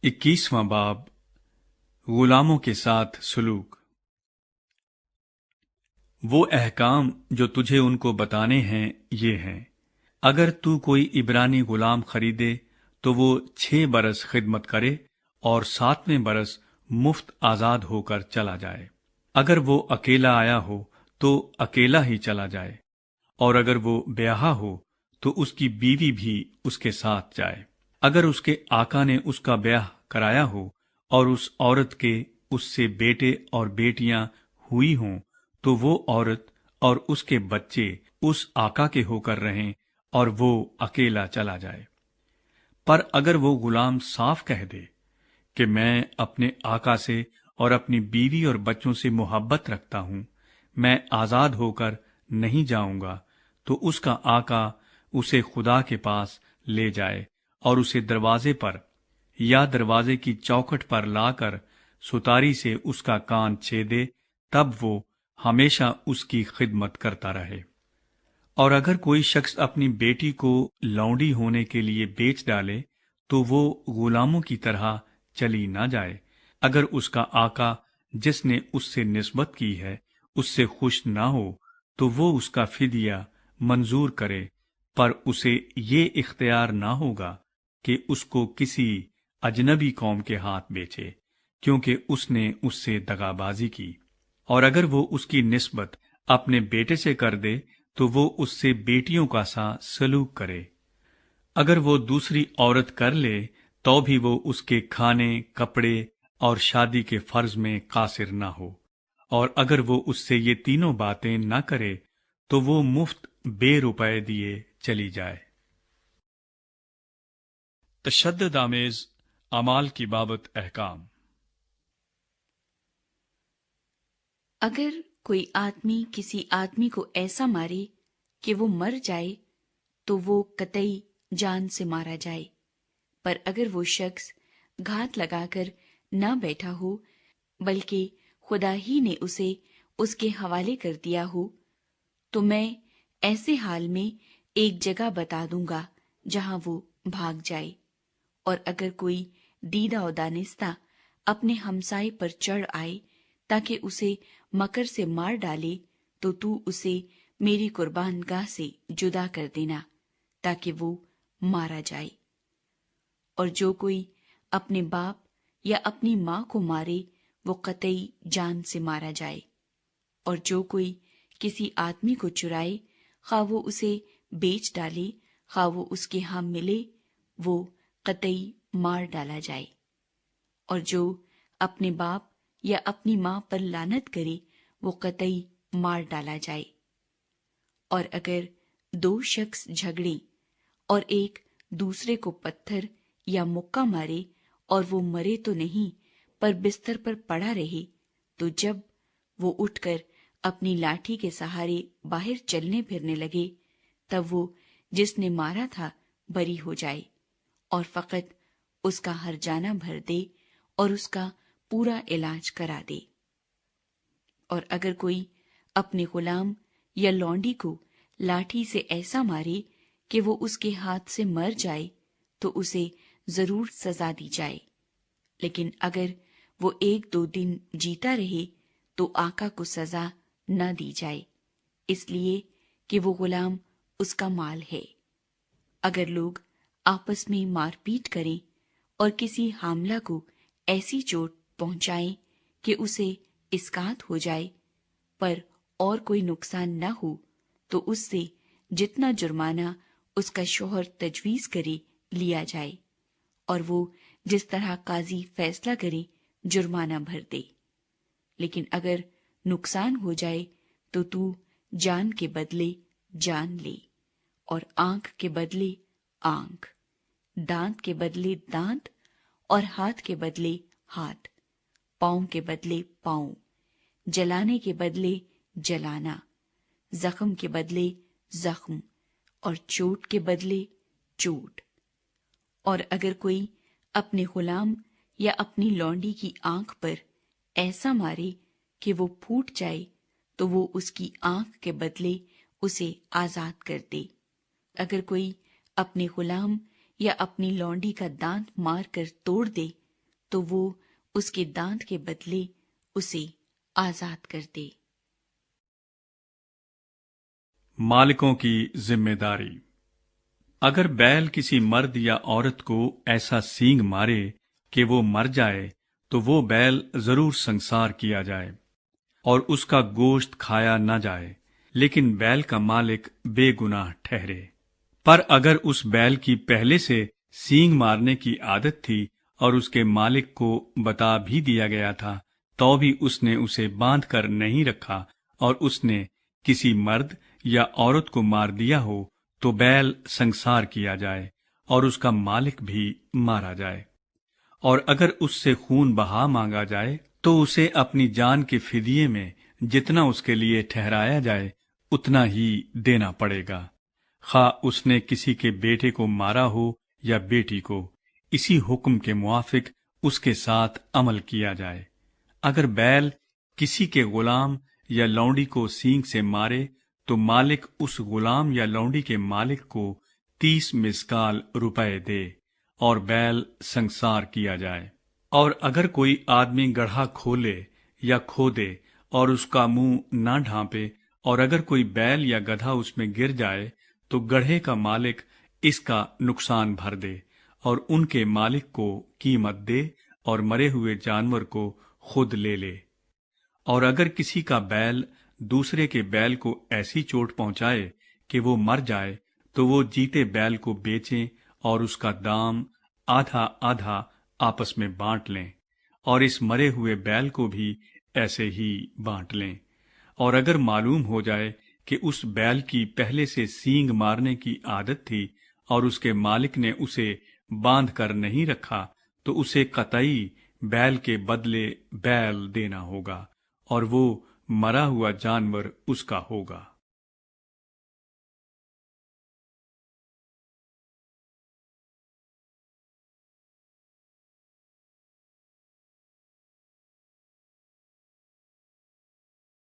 21वां बाब गुलामों के साथ सलूक। वो अहकाम जो तुझे उनको बताने हैं ये हैं। अगर तू कोई इब्रानी गुलाम खरीदे तो वो 6 बरस खिदमत करे और 7वें बरस मुफ्त आजाद होकर चला जाए। अगर वो अकेला आया हो तो अकेला ही चला जाए, और अगर वो ब्याहा हो तो उसकी बीवी भी उसके साथ जाए। अगर उसके आका ने उसका ब्याह कराया हो और उस औरत के उससे बेटे और बेटियां हुई हों तो वो औरत और उसके बच्चे उस आका के होकर रहें और वो अकेला चला जाए। पर अगर वो गुलाम साफ कह दे कि मैं अपने आका से और अपनी बीवी और बच्चों से मोहब्बत रखता हूं, मैं आजाद होकर नहीं जाऊंगा, तो उसका आका उसे खुदा के पास ले जाए और उसे दरवाजे पर या दरवाजे की चौखट पर लाकर सुतारी से उसका कान छेदे, तब वो हमेशा उसकी खिदमत करता रहे। और अगर कोई शख्स अपनी बेटी को लौंडी होने के लिए बेच डाले तो वो गुलामों की तरह चली ना जाए। अगर उसका आका जिसने उससे निस्बत की है उससे खुश ना हो तो वो उसका फिदिया मंजूर करे, पर उसे ये इख्तियार ना होगा कि उसको किसी अजनबी कौम के हाथ बेचे, क्योंकि उसने उससे दगाबाजी की। और अगर वो उसकी निस्बत अपने बेटे से कर दे तो वो उससे बेटियों का सा सलूक करे। अगर वो दूसरी औरत कर ले तो भी वो उसके खाने, कपड़े और शादी के फर्ज में कासिर ना हो। और अगर वो उससे ये तीनों बातें ना करे तो वो मुफ्त ₹2 दिए चली जाए। तशद्दुद आमेज अमाल की बाबत अहकाम। अगर कोई आदमी किसी आदमी को ऐसा मारे कि वो मर जाए तो वो कतई जान से मारा जाए। पर अगर वो शख्स घात लगाकर न बैठा हो बल्कि खुदा ही ने उसे उसके हवाले कर दिया हो, तो मैं ऐसे हाल में एक जगह बता दूंगा जहां वो भाग जाए। और अगर कोई दीदा और दानिस्ता अपने हमसाए पर चढ़ आए ताकि उसे मकर से मार डाले, तो तू उसे मेरी कुर्बानगाह से जुदा कर देना ताकि वो मारा जाए। और जो कोई अपने बाप या अपनी माँ को मारे वो कतई जान से मारा जाए। और जो कोई किसी आदमी को चुराए, खा वो उसे बेच डाले, खा वो उसके यहाँ मिले, वो कतई मार डाला जाए। और जो अपने बाप या अपनी माँ पर लानत करे वो कतई मार डाला जाए। और अगर 2 शख्स झगड़े और एक दूसरे को पत्थर या मुक्का मारे और वो मरे तो नहीं पर बिस्तर पर पड़ा रहे, तो जब वो उठकर अपनी लाठी के सहारे बाहर चलने फिरने लगे, तब वो जिसने मारा था बरी हो जाए और फकत उसका हर्जाना भर दे और उसका पूरा इलाज करा दे। और अगर कोई अपने गुलाम या लौंडी को लाठी से ऐसा मारे कि वो उसके हाथ से मर जाए, तो उसे जरूर सजा दी जाए। लेकिन अगर वो 1-2 दिन जीता रहे तो आका को सजा न दी जाए, इसलिए कि वो गुलाम उसका माल है। अगर लोग आपस में मारपीट करें और किसी हामला को ऐसी चोट पहुंचाएं कि उसे इस्कात हो जाए, पर और कोई नुकसान न हो, तो उससे जितना जुर्माना उसका शौहर तजवीज करे लिया जाए, और वो जिस तरह काजी फैसला करे जुर्माना भर दे। लेकिन अगर नुकसान हो जाए तो तू जान के बदले जान ले, और आंख के बदले आंख, दांत के बदले दांत, और हाथ के बदले हाथ, पांव के बदले पांव, जलाने के बदले जलाना, जख्म के बदले जख्म, और चोट के बदले चोट। और अगर कोई अपने गुलाम या अपनी लौंडी की आंख पर ऐसा मारे कि वो फूट जाए, तो वो उसकी आंख के बदले उसे आजाद कर दे। अगर कोई अपने गुलाम या अपनी लौंडी का दांत मार कर तोड़ दे, تو وہ اس کے دانت کے بدلے اسے آزاد کر دے۔ مالکوں کی ذمہ داری۔ اگر بیل کسی مرد یا عورت کو ایسا سینگ مارے کہ وہ مر جائے تو وہ بیل ضرور سنسار کیا جائے اور اس کا گوشت کھایا نہ جائے، لیکن بیل کا مالک بے گناہ ٹھہرے۔ پر اگر اس بیل کی پہلے سے سینگ مارنے کی عادت تھی اور اس کے مالک کو بتا بھی دیا گیا تھا تو بھی اس نے اسے باندھ کر نہیں رکھا اور اس نے کسی مرد یا عورت کو مار دیا ہو تو بیل سنسار کیا جائے اور اس کا مالک بھی مارا جائے۔ اور اگر اس سے خون بہا مانگا جائے تو اسے اپنی جان کے فدیے میں جتنا اس کے لیے ٹھہرایا جائے اتنا ہی دینا پڑے گا، خواہ اس نے کسی کے بیٹے کو مارا ہو یا بیٹی کو، اسی حکم کے موافق اس کے ساتھ عمل کیا جائے۔ اگر بیل کسی کے غلام یا لونڈی کو سینگ سے مارے تو مالک اس غلام یا لونڈی کے مالک کو 30 مسکال روپے دے اور بیل سنسار کیا جائے۔ اور اگر کوئی آدمی گڑھا کھولے یا کھودے اور اس کا منہ نہ ڈھانپے، اور اگر کوئی بیل یا گدھا اس میں گر جائے تو گڑھے کا مالک اس کا نقصان بھر دے اور ان کے مالک کو قیمت دے اور مرے ہوئے جانور کو خود لے لے۔ اور اگر کسی کا بیل دوسرے کے بیل کو ایسی چوٹ پہنچائے کہ وہ مر جائے تو وہ جیتے بیل کو بیچیں اور اس کا دام آدھا آدھا آپس میں بانٹ لیں، اور اس مرے ہوئے بیل کو بھی ایسے ہی بانٹ لیں۔ اور اگر معلوم ہو جائے کہ اس بیل کی پہلے سے سینگ مارنے کی عادت تھی اور اس کے مالک نے اسے باندھ کر نہیں رکھا تو اسے قطعی بیل کے بدلے بیل دینا ہوگا اور وہ مرا ہوا جانور اس کا ہوگا۔